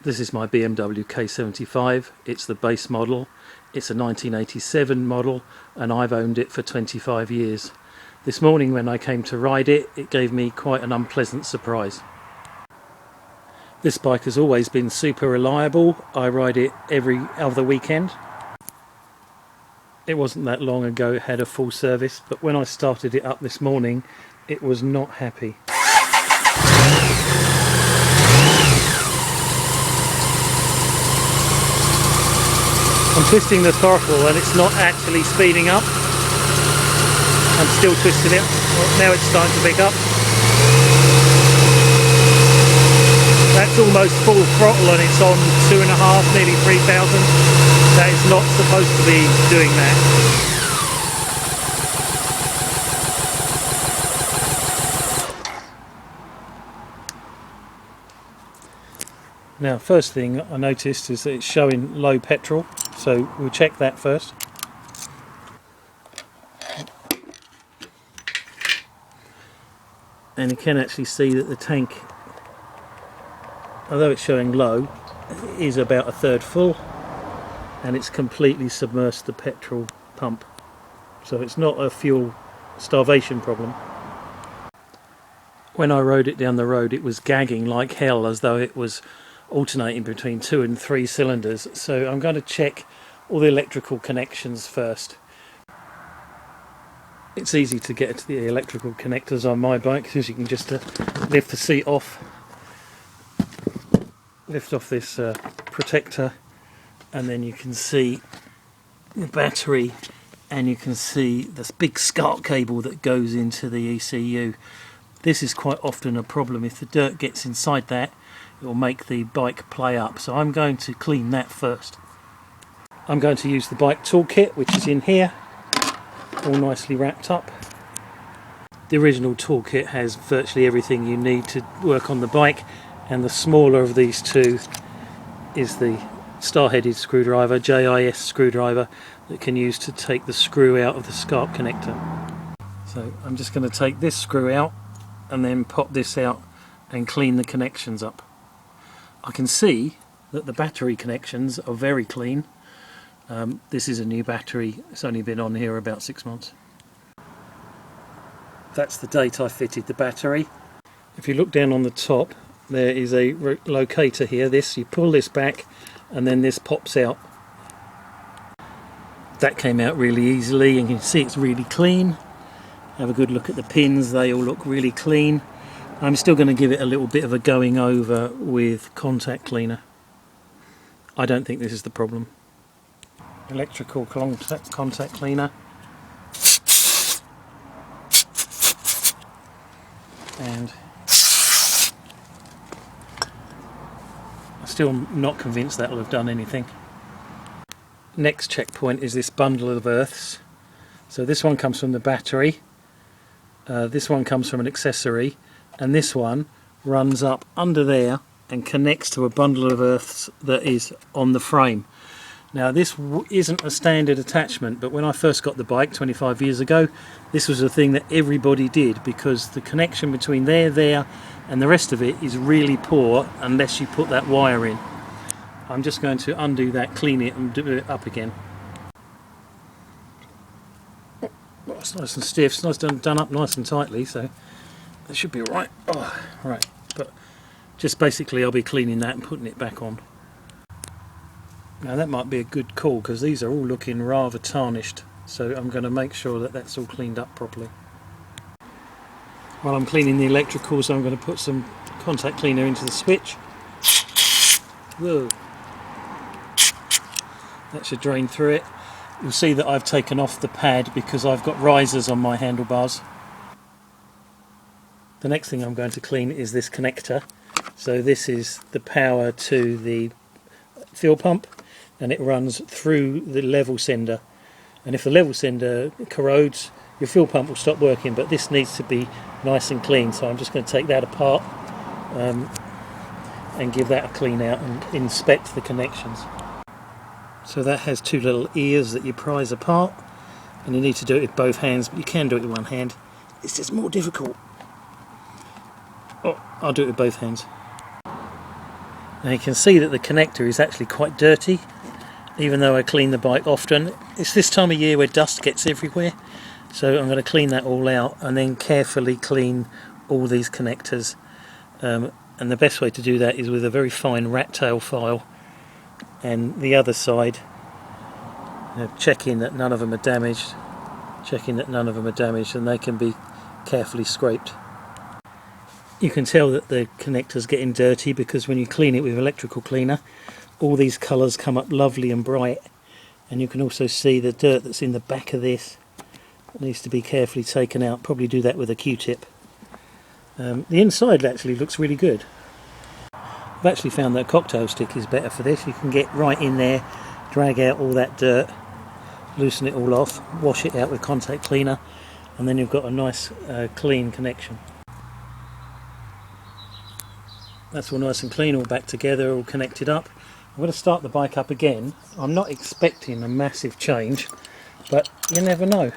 This is my BMW K75. It's the base model. It's a 1987 model and I've owned it for 25 years. This morning when I came to ride it, it gave me quite an unpleasant surprise. This bike has always been super reliable. I ride it every other weekend. It wasn't that long ago it had a full service, but when I started it up this morning, it was not happy. I'm twisting the throttle and it's not actually speeding up. I'm still twisting it. Well, now it's starting to pick up. That's almost full throttle and it's on 2.5, nearly 3,000. That is not supposed to be doing that. Now, first thing I noticed is that it's showing low petrol, so we'll check that first. And you can actually see that the tank, although it's showing low, is about 1/3 full, and it's completely submersed the petrol pump. So it's not a fuel starvation problem. When I rode it down the road, it was gagging like hell, as though it was alternating between 2 and 3 cylinders. So I'm going to check all the electrical connections first. It's easy to get to the electrical connectors on my bike, because you can just lift the seat off, lift off this protector, and then you can see the battery, and you can see this big SCART cable that goes into the ECU. This is quite often a problem. If the dirt gets inside that, it will make the bike play up. So I'm going to clean that first. I'm going to use the bike toolkit, which is in here, all nicely wrapped up. The original toolkit has virtually everything you need to work on the bike, and the smaller of these two is the star-headed screwdriver, JIS screwdriver, that can use to take the screw out of the SCART connector. So I'm just going to take this screw out and then pop this out and clean the connections up. I can see that the battery connections are very clean. This is a new battery, it's only been on here about 6 months. That's the date I fitted the battery. If you look down on the top, there is a locator here. You pull this back and then this pops out. That came out really easily, and you can see it's really clean. Have a good look at the pins, they all look really clean. I'm still going to give it a little bit of a going over with contact cleaner. I don't think this is the problem. Electrical contact cleaner. And I'm still not convinced that will have done anything. Next checkpoint is this bundle of earths. So this one comes from the battery, this one comes from an accessory, and this one runs up under there and connects to a bundle of earths that is on the frame. Now this isn't a standard attachment, but when I first got the bike 25 years ago, this was a thing that everybody did, because the connection between there and the rest of it is really poor unless you put that wire in. I'm just going to undo that, clean it and do it up again. Oh, it's nice and stiff, it's nice done up nice and tightly, so that should be alright. Oh, right, but just basically I'll be cleaning that and putting it back on. Now that might be a good call, because these are all looking rather tarnished, so I'm going to make sure that that's all cleaned up properly. While I'm cleaning the electricals, I'm going to put some contact cleaner into the switch. Whoa. That should drain through it. You'll see that I've taken off the pad because I've got risers on my handlebars. The next thing I'm going to clean is this connector. So this is the power to the fuel pump, and it runs through the level sender. And if the level sender corrodes, your fuel pump will stop working, but this needs to be nice and clean. So I'm just going to take that apart and give that a clean out and inspect the connections. So that has two little ears that you prise apart, and you need to do it with both hands, but you can do it with one hand. It's just more difficult. Oh, I'll do it with both hands. Now you can see that the connector is actually quite dirty, even though I clean the bike often. It's this time of year where dust gets everywhere, so I'm going to clean that all out and then carefully clean all these connectors. And the best way to do that is with a very fine rat tail file, and the other side, checking that none of them are damaged, and they can be carefully scraped. You can tell that the connector's getting dirty because when you clean it with electrical cleaner, all these colours come up lovely and bright, and you can also see the dirt that's in the back of this. It needs to be carefully taken out. Probably do that with a Q-tip. The inside actually looks really good. I've actually found that a cocktail stick is better for this. You can get right in there, drag out all that dirt, loosen it all off, wash it out with contact cleaner, and then you've got a nice clean connection. That's all nice and clean, all back together, all connected up. I'm going to start the bike up again. I'm not expecting a massive change, but you never know.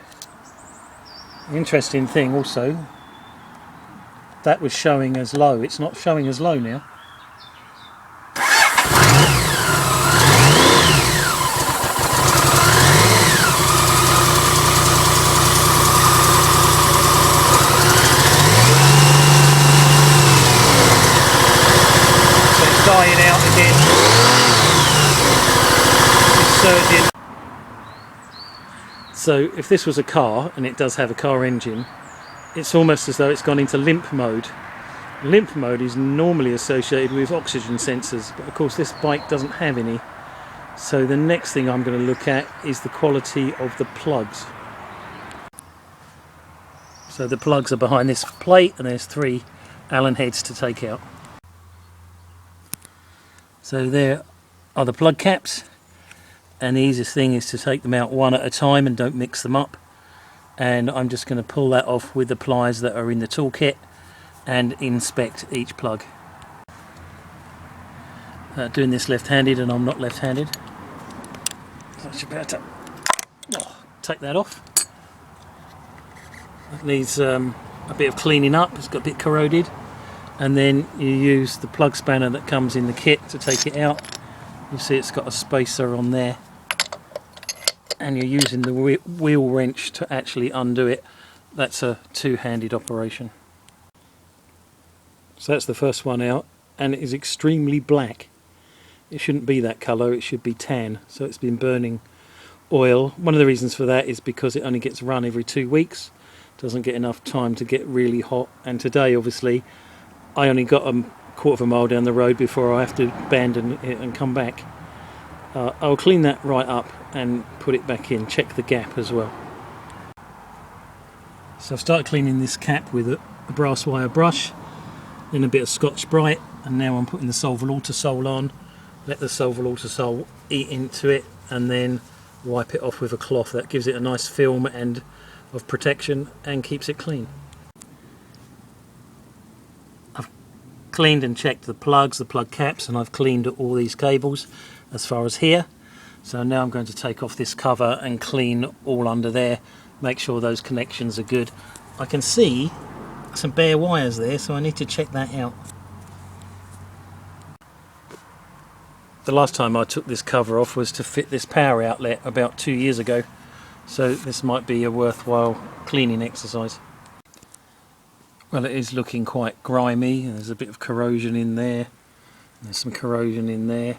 The interesting thing also, that was showing as low. It's not showing as low now. Dying out again. It's surging. So if this was a car, and it does have a car engine, it's almost as though it's gone into limp mode. Limp mode is normally associated with oxygen sensors, but of course this bike doesn't have any. So the next thing I'm going to look at is the quality of the plugs. So the plugs are behind this plate, and there's 3 Allen heads to take out. So there are the plug caps, and the easiest thing is to take them out one at a time and don't mix them up. And I'm just going to pull that off with the pliers that are in the toolkit and inspect each plug. Doing this left-handed, and I'm not left-handed. So I should be able to take that off. That needs a bit of cleaning up, it's got a bit corroded. And then you use the plug spanner that comes in the kit to take it out. You see it's got a spacer on there, and you're using the wheel wrench to actually undo it. That's a 2-handed operation. So that's the first one out, and it is extremely black. It shouldn't be that colour, it should be tan, so it's been burning oil. One of the reasons for that is because it only gets run every 2 weeks, doesn't get enough time to get really hot, and today obviously I only got a quarter of a mile down the road before I have to abandon it and come back. I'll clean that right up and put it back in, check the gap as well. So I've started cleaning this cap with a brass wire brush, then a bit of Scotch-Brite, and now I'm putting the Solval Autosol on. Let the Solval Autosol eat into it, and then wipe it off with a cloth. That gives it a nice film and of protection and keeps it clean. Cleaned and checked the plugs, the plug caps, and I've cleaned all these cables as far as here. So now I'm going to take off this cover and clean all under there, make sure those connections are good. I can see some bare wires there, so I need to check that out. The last time I took this cover off was to fit this power outlet about 2 years ago, so this might be a worthwhile cleaning exercise. Well, it is looking quite grimy. There's a bit of corrosion in there. There's some corrosion in there.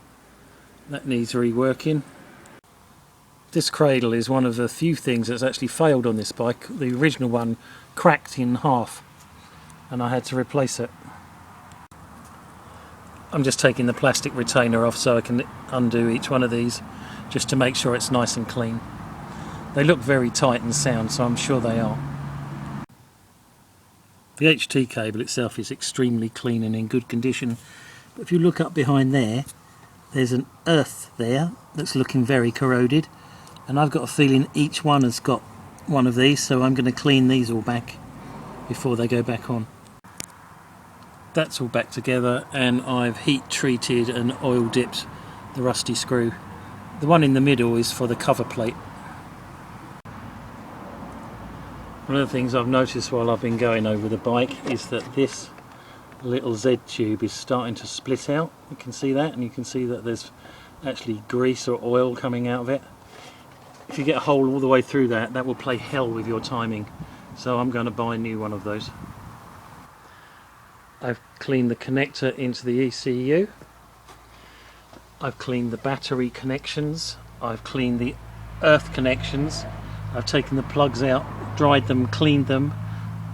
That needs reworking. This cradle is one of the few things that's actually failed on this bike. The original one cracked in half, and I had to replace it. I'm just taking the plastic retainer off so I can undo each one of these, just to make sure it's nice and clean. They look very tight and sound, so I'm sure they are. The HT cable itself is extremely clean and in good condition, but if you look up behind there, there's an earth there that's looking very corroded, and I've got a feeling each one has got one of these, so I'm going to clean these all back before they go back on. That's all back together, and I've heat treated and oil dipped the rusty screw. The one in the middle is for the cover plate. One of the things I've noticed while I've been going over the bike is that this little Z tube is starting to split out. You can see that, and you can see that there's actually grease or oil coming out of it. If you get a hole all the way through that, that will play hell with your timing. So I'm going to buy a new one of those. I've cleaned the connector into the ECU. I've cleaned the battery connections. I've cleaned the earth connections. I've taken the plugs out, dried them, cleaned them.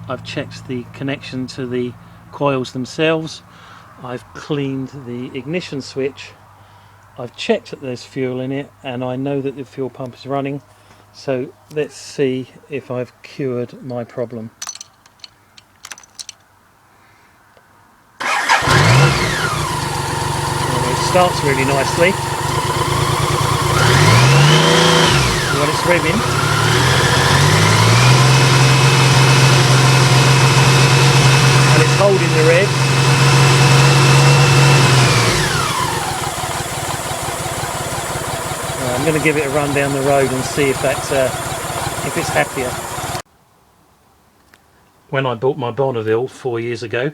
I've checked the connection to the coils themselves. I've cleaned the ignition switch. I've checked that there's fuel in it, and I know that the fuel pump is running. So let's see if I've cured my problem. It starts really nicely when it's revving. And it's holding the rev. I'm going to give it a run down the road and see if that's if it's happier. When I bought my Bonneville 4 years ago,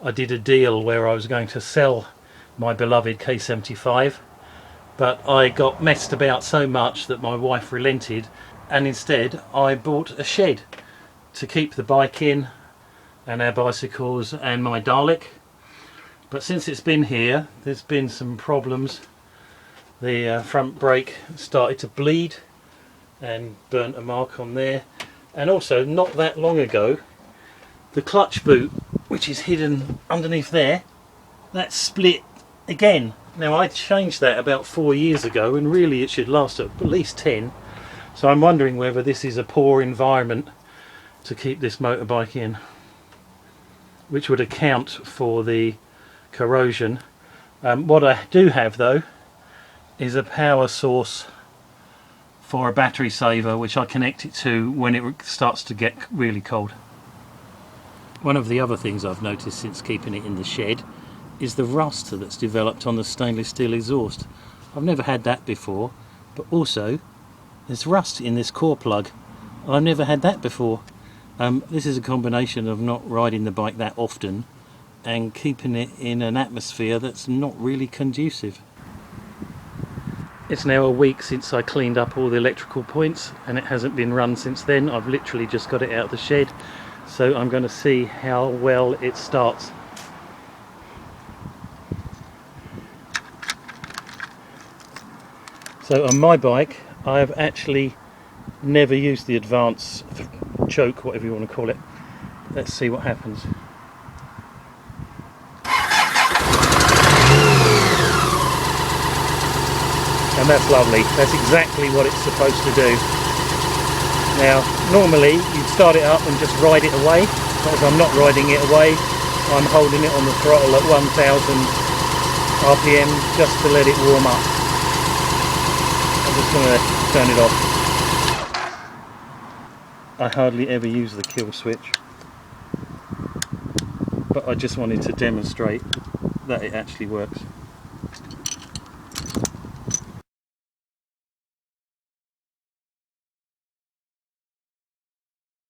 I did a deal where I was going to sell my beloved K75, but I got messed about so much that my wife relented, and instead I bought a shed to keep the bike in, and our bicycles and my Dalek. But since it's been here, there's been some problems. The front brake started to bleed and burnt a mark on there, and also not that long ago the clutch boot, which is hidden underneath there, that split again. Now I changed that about 4 years ago, and really it should last at least 10, so I'm wondering whether this is a poor environment to keep this motorbike in, which would account for the corrosion. What I do have though is a power source for a battery saver, which I connect it to when it starts to get really cold. One of the other things I've noticed since keeping it in the shed is the rust that's developed on the stainless steel exhaust. I've never had that before, but also there's rust in this core plug. I've never had that before. This is a combination of not riding the bike that often and keeping it in an atmosphere that's not really conducive. It's now a week since I cleaned up all the electrical points, and it hasn't been run since then. I've literally just got it out of the shed, so I'm going to see how well it starts. So on my bike, I have actually never used the advance choke, whatever you want to call it. Let's see what happens. And that's lovely. That's exactly what it's supposed to do. Now, normally you'd start it up and just ride it away, but as I'm not riding it away, I'm holding it on the throttle at 1000 RPM just to let it warm up. I'm just going to turn it off. I hardly ever use the kill switch, but I just wanted to demonstrate that it actually works.